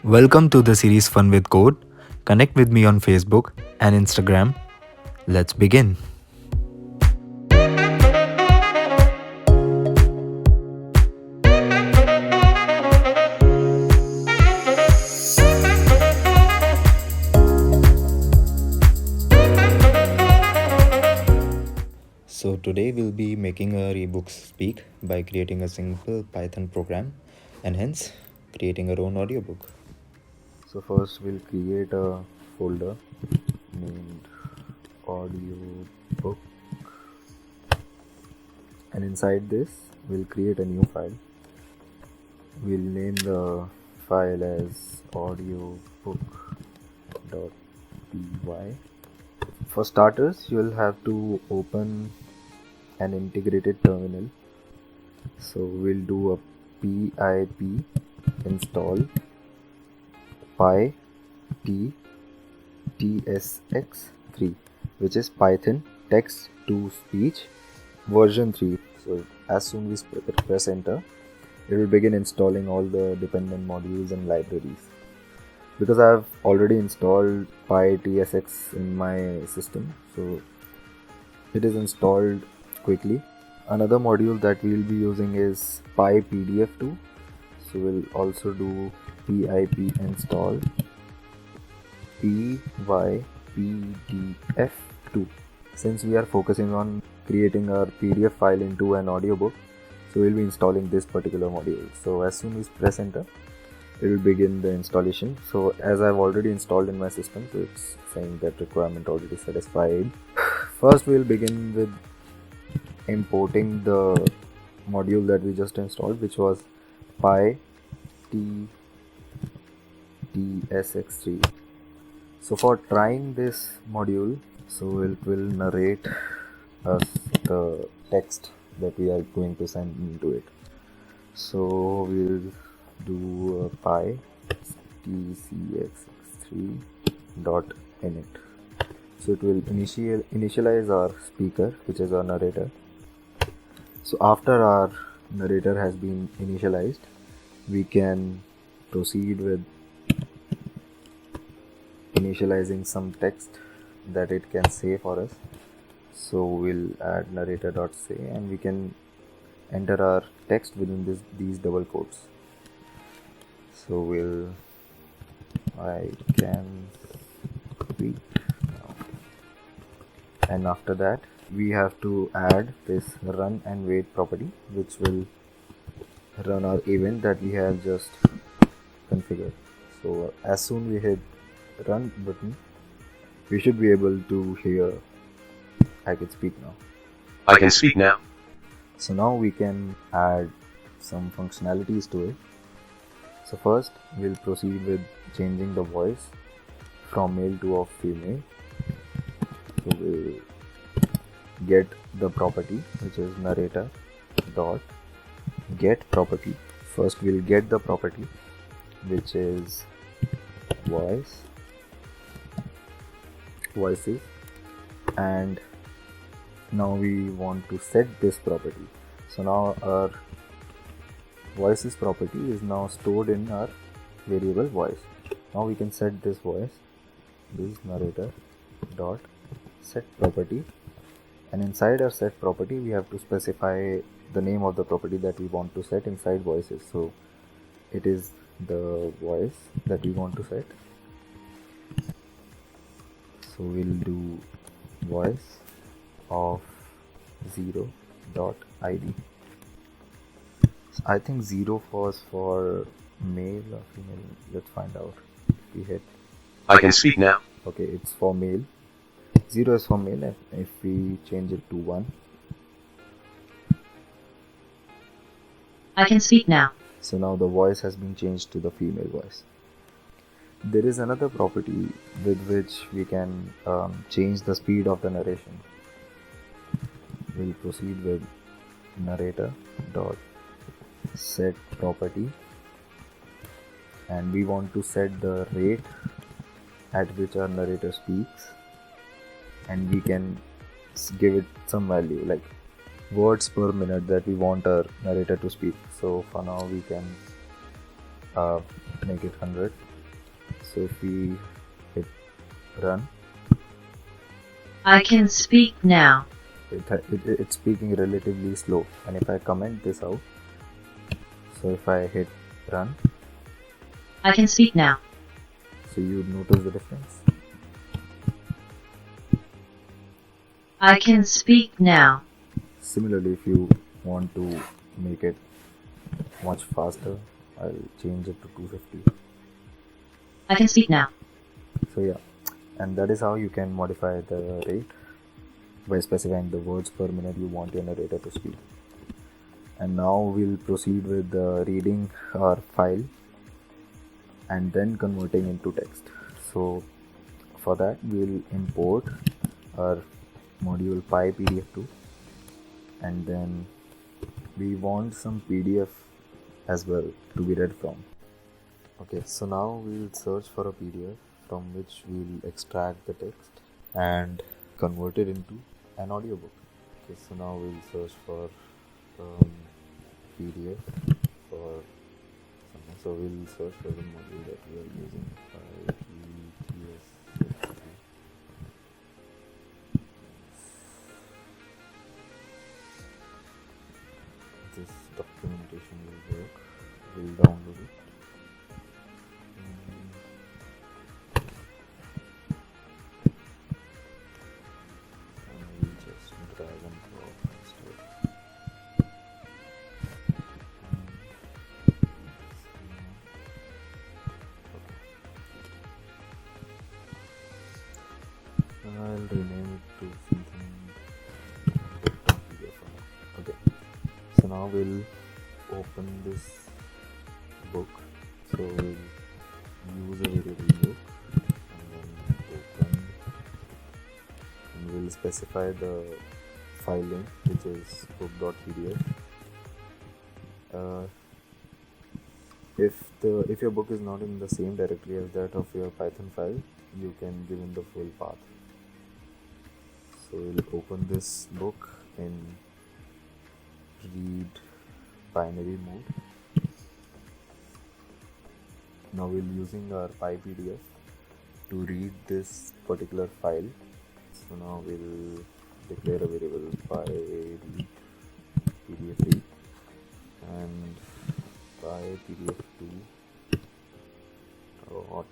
Welcome to the series Fun with Code. Connect with me on Facebook and Instagram. Let's begin. So today we'll be making our ebooks speak by creating a simple Python program and hence creating our own audiobook. So first we'll create a folder named Audiobook, and inside this we'll create a new file. We'll name the file as audiobook.py. For starters, you'll have to open an integrated terminal. So we'll do a pip install tsx3, which is Python text to speech version 3. So as soon as we press enter, it will begin installing all the dependent modules and libraries. Because I have already installed PyTSX in my system, so it is installed quickly. Another module that we will be using is PyPDF2, so we'll also do pip install pypdf2. Since we are focusing on creating our PDF file into an audiobook, so we'll be installing this particular module. So as soon as press enter, it will begin the installation. So as I've already installed in my system, so it's saying that requirement already satisfied. First we'll begin with importing the module that we just installed, which was PyTSX3. So for trying this module, so it will narrate us the text that we are going to send into it. So we'll do a pytcx3.init. So it will initialize our speaker, which is our narrator. So after our narrator has been initialized, we can proceed with initializing some text that it can say for us. So we'll add narrator.say and we can enter our text within these double quotes. So I can speak now. And after that we have to add this run and wait property, which will run our event that we have just configured. So as soon we hit run button, we should be able to hear I can speak now. I can speak now. So now we can add some functionalities to it. So first we'll proceed with changing the voice from male to female. So we'll get the property, which is narrator dot get property. First we'll get the property, which is voices, and now we want to set this property. So now our voices property is now stored in our variable voice. Now we can set this voice, this narrator dot set property, and inside our set property we have to specify the name of the property that we want to set inside voices. So it is the voice that we want to set. So we'll do voice of 0.id. So I think 0 was for male or female. Let's find out. We hit I can speak now. okay, it's for male. 0 is for male, and if we change it to 1, I can speak now. so now the voice has been changed to the female voice. There is another property with which we can change the speed of the narration. We'll proceed with narrator dot set property, and we want to set the rate at which our narrator speaks, and we can give it some value like words per minute that we want our narrator to speak. So for now we can make it 100. So if we hit run, I can speak now. it's speaking relatively slow. And if I comment this out, so if I hit run, I can speak now. so you notice the difference. I can speak now. Similarly, if you want to make it much faster, I'll change it to 250. I can speak now. So yeah, and that is how you can modify the rate by specifying the words per minute you want your narrator to speak. And now we'll proceed with reading our file and then converting into text. So for that we'll import our module PyPDF2, and then we want some PDF as well to be read from. Okay, so now we'll search for a PDF from which we'll extract the text and convert it into an audiobook. Okay, so now we'll search for PDF for something. So we'll search for the module that we are using. This documentation will work. We'll download it. And we'll just drag and drop instead. I'll rename it to something .pdf. Okay, so now we'll open this book. So we'll use a variable book and then open, and we'll specify the file link, which is book.pdf. If your book is not in the same directory as that of your Python file, you can give in the full path. So we'll open this book in read binary mode. Now we'll using our PyPDF to read this particular file. So now we'll declare a variable PyRead PDF read and PyPDF2 dot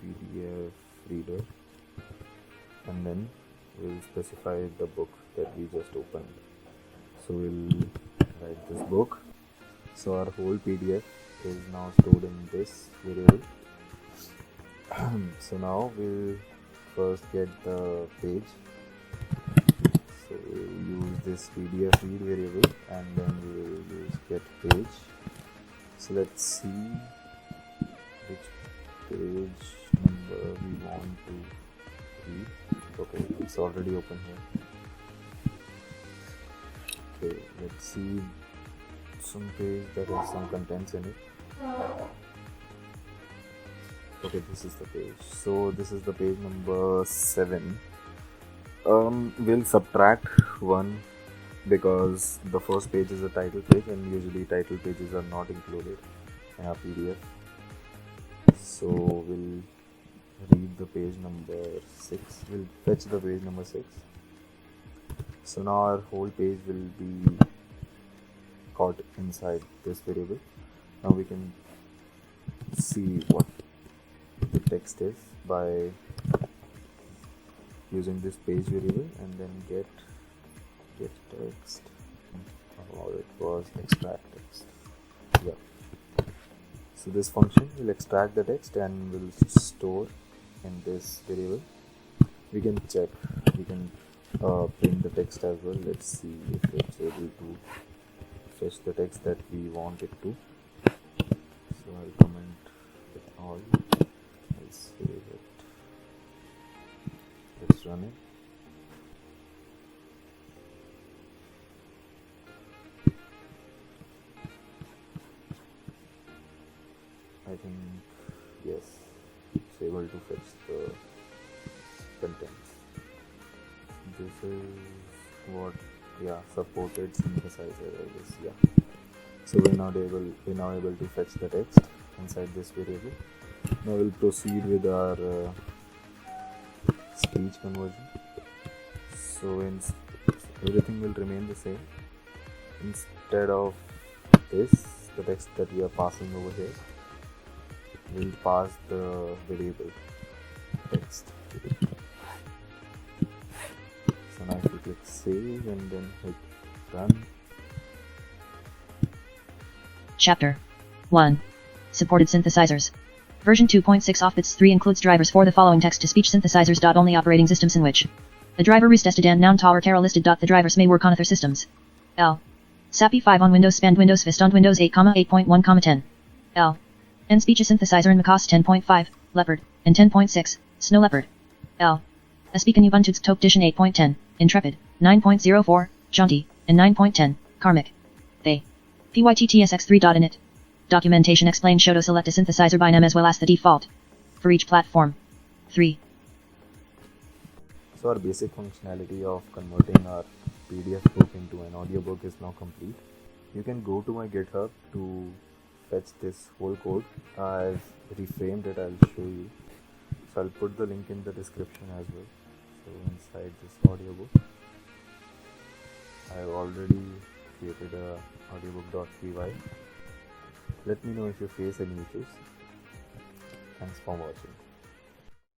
PDF reader, and then we'll specify the book that we just opened. So we'll write this book. So our whole PDF is now stored in this variable. So now we'll first get the page. So we'll use this PDF read variable, and then we'll use get page. So let's see which page number we want to read. Okay, it's already open here. Okay, let's see some page that has some contents in it. Okay, this is the page. So this is the page number 7. We'll subtract 1 because the first page is a title page, and usually title pages are not included in our PDF. So we'll read the page number 6. We'll fetch the page number 6. So now our whole page will be caught inside this variable. Now we can see what the text is by using this page variable, and then get text, or it was extract text. Yeah. So this function will extract the text and will store in this variable. We can check, we can print the text as well. Let's see if it's able to fetch the text that we want it to. So I'll comment it all. I'll save it. Let's run it. I think yes, it's able to fetch the contents. This is what, yeah, supported synthesizer, I guess. Yeah, so we're now able to fetch the text. inside this variable. Now we'll proceed with our speech conversion. So everything will remain the same. Instead of this, the text that we are passing over here, we'll pass the variable text. So now if you click save and then hit run. Chapter 1. Supported synthesizers. Version 2.6 of bits 3 includes drivers for the following text-to-speech synthesizers. Only operating systems in which the driver is tested and noun or Carol listed. The drivers may work on other systems. L. SAPI 5 on Windows, Spanned Windows Vista on Windows 8,8.1, 10. L. N Speech synthesizer in macOS 10.5, Leopard, and 10.6, Snow Leopard. L. A Speak in Ubuntu Top Edition 8.10, Intrepid, 9.04, Jaunty, and 9.10, Karmic. They. PYTTSX3.init. Documentation explains show to select a synthesizer by name as well as the default for each platform. 3. So our basic functionality of converting our PDF book into an audiobook is now complete. You can go to my GitHub to fetch this whole code. I've reframed it, I'll show you. So I'll put the link in the description as well. So inside this audiobook, I've already created a audiobook.py. Let me know if you face any issues. Thanks for watching.